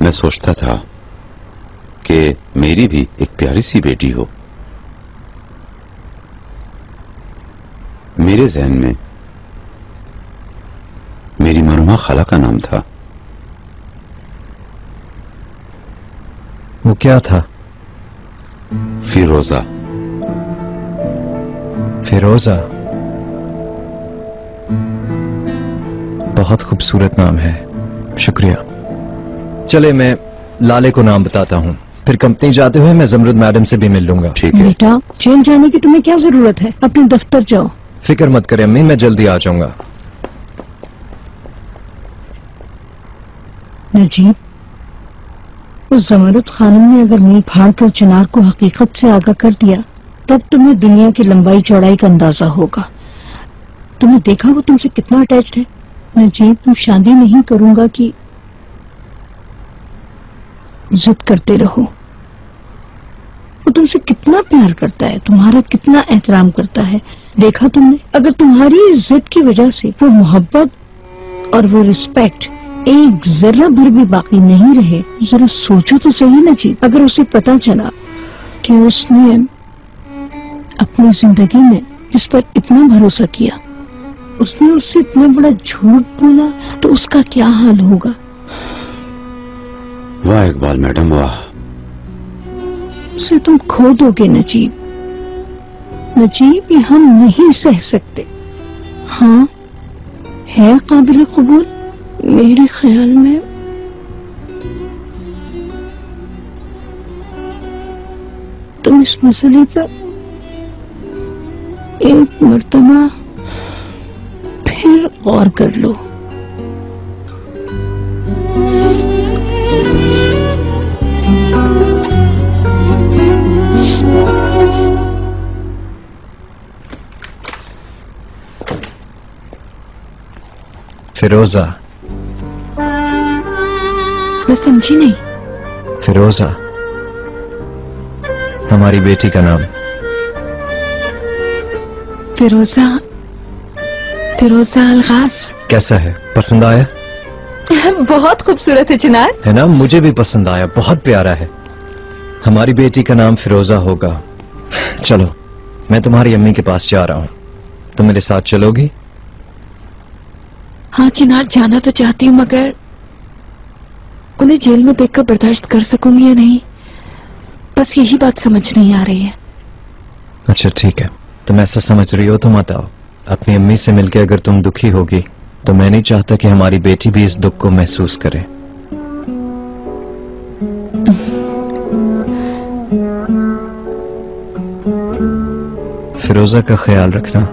मैं सोचता था कि मेरी भी एक प्यारी सी बेटी हो। मेरे ज़हन में मेरी मरहुमा खाला का नाम था। वो क्या था? फिरोजा। फिरोजा बहुत खूबसूरत नाम है, शुक्रिया। चले मैं लाले को नाम बताता हूँ, फिर कंपनी जाते हुए मैं जमरुद मैडम से भी मिल लूंगा। ठीक है बेटा, जेल जाने की तुम्हें क्या जरूरत है, अपने दफ्तर जाओ। फिक्र मत करें अम्मी, मैं जल्दी आ जाऊंगा। नजीब, उस जमरुद खानम ने अगर मुंह फाड़ कर चिनार को हकीकत से आगाह कर दिया, तब तुम्हें दुनिया की लंबाई चौड़ाई का अंदाजा होगा। तुमने देखा वो तुमसे कितना अटैच्ड है। नजीब, तुम शादी नहीं करूंगा कि जिद करते रहो। वो तुमसे कितना प्यार करता है, तुम्हारा कितना एहतराम करता है। देखा तुमने, अगर तुम्हारी जिद की वजह से वो मोहब्बत और वो रिस्पेक्ट एक जरा भर भी बाकी नहीं रहे, जरा सोचो तो सही नजीब। अगर उसे पता चला कि उसने अपनी जिंदगी में जिस पर इतना भरोसा किया, उसने उससे इतना बड़ा झूठ बोला, तो उसका क्या हाल होगा। वाह इकबाल मैडम, वाह। उसे तुम खो दोगे नजीब। नजीब, ये हम नहीं सह सकते। हाँ, है काबिल कबूल। मेरे ख्याल में तुम इस मसले पर एक मर्तबा फिर गौर कर लो। फिरोजा। मैं समझी नहीं। फिरोजा हमारी बेटी का नाम। फिरोजा, फिरोजा अलगास। कैसा है, पसंद आया? बहुत खूबसूरत है चिनार। है ना, मुझे भी पसंद आया, बहुत प्यारा है। हमारी बेटी का नाम फिरोजा होगा। चलो, मैं तुम्हारी अम्मी के पास जा रहा हूँ, तुम मेरे साथ चलोगी? हाँ चिनार, जाना तो चाहती हूँ, मगर उन्हें जेल में देखकर बर्दाश्त कर सकूंगी या नहीं, बस यही बात समझ नहीं आ रही है। अच्छा ठीक है, तुम ऐसा समझ रही हो तो मत आओ। अपनी अम्मी से मिलके अगर तुम दुखी होगी तो मैं नहीं चाहता कि हमारी बेटी भी इस दुख को महसूस करे। फिरोजा का ख्याल रखना।